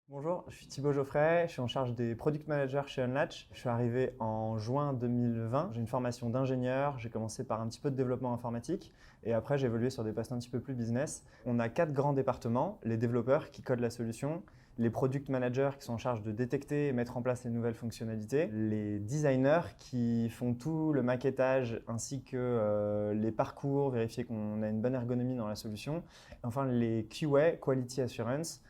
Bonjour, je suis Thibaut Geoffrey, je suis en charge des Product Managers chez Unlatch. Je suis arrivé en juin 2020. J'ai une formation d'ingénieur, j'ai commencé par un petit peu de développement informatique et après j'ai évolué sur des postes un petit peu plus business. On a 4 grands départements, les développeurs qui codent la solution, les Product Managers qui sont en charge de détecter et mettre en place les nouvelles fonctionnalités, les designers qui font tout le maquettage ainsi que les parcours, vérifier qu'on a une bonne ergonomie dans la solution. Et enfin les QA, Quality Assurance,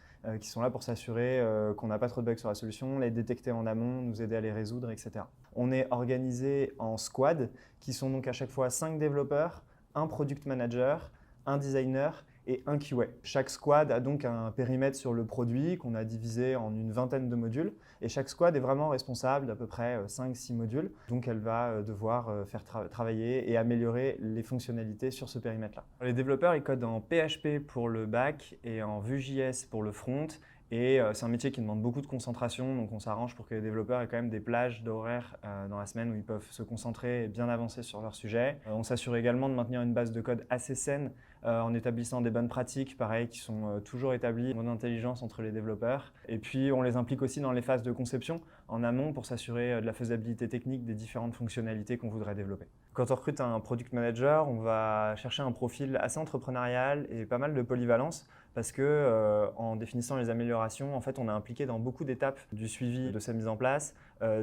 qui sont là pour s'assurer qu'on n'a pas trop de bugs sur la solution, les détecter en amont, nous aider à les résoudre, etc. On est organisé en squads qui sont donc à chaque fois 5 développeurs, un product manager, un designer et un QA. Chaque squad a donc un périmètre sur le produit qu'on a divisé en une vingtaine de modules et chaque squad est vraiment responsable d'à peu près 5-6 modules. Donc elle va devoir faire travailler et améliorer les fonctionnalités sur ce périmètre-là. Les développeurs ils codent en PHP pour le back et en Vue.js pour le front. Et c'est un métier qui demande beaucoup de concentration, donc on s'arrange pour que les développeurs aient quand même des plages d'horaires dans la semaine où ils peuvent se concentrer et bien avancer sur leur sujet. On s'assure également de maintenir une base de code assez saine en établissant des bonnes pratiques, pareil, qui sont toujours établies, bonne intelligence entre les développeurs. Et puis on les implique aussi dans les phases de conception en amont pour s'assurer de la faisabilité technique des différentes fonctionnalités qu'on voudrait développer. Quand on recrute un product manager, on va chercher un profil assez entrepreneurial et pas mal de polyvalence parce que en définissant les améliorations, en fait, on est impliqué dans beaucoup d'étapes du suivi de sa mise en place,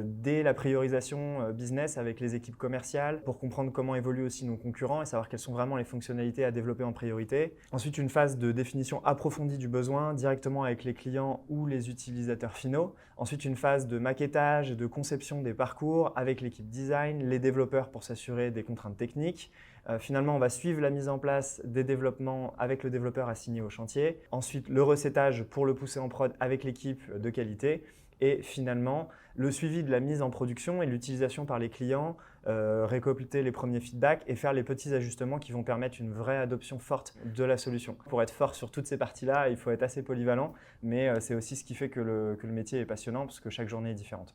dès la priorisation business avec les équipes commerciales pour comprendre comment évoluent aussi nos concurrents et savoir quelles sont vraiment les fonctionnalités à développer en priorité. Ensuite, une phase de définition approfondie du besoin directement avec les clients ou les utilisateurs finaux. Ensuite, une phase de maquettage et de conception des parcours avec l'équipe design, les développeurs pour s'assurer des contraintes techniques. Finalement, on va suivre la mise en place des développements avec le développeur assigné au chantier. Ensuite, le recettage pour le pousser en prod avec l'équipe de qualité. Et finalement, le suivi de la mise en production et l'utilisation par les clients, récolter les premiers feedbacks et faire les petits ajustements qui vont permettre une vraie adoption forte de la solution. Pour être fort sur toutes ces parties-là, il faut être assez polyvalent, mais c'est aussi ce qui fait que le métier est passionnant parce que chaque journée est différente.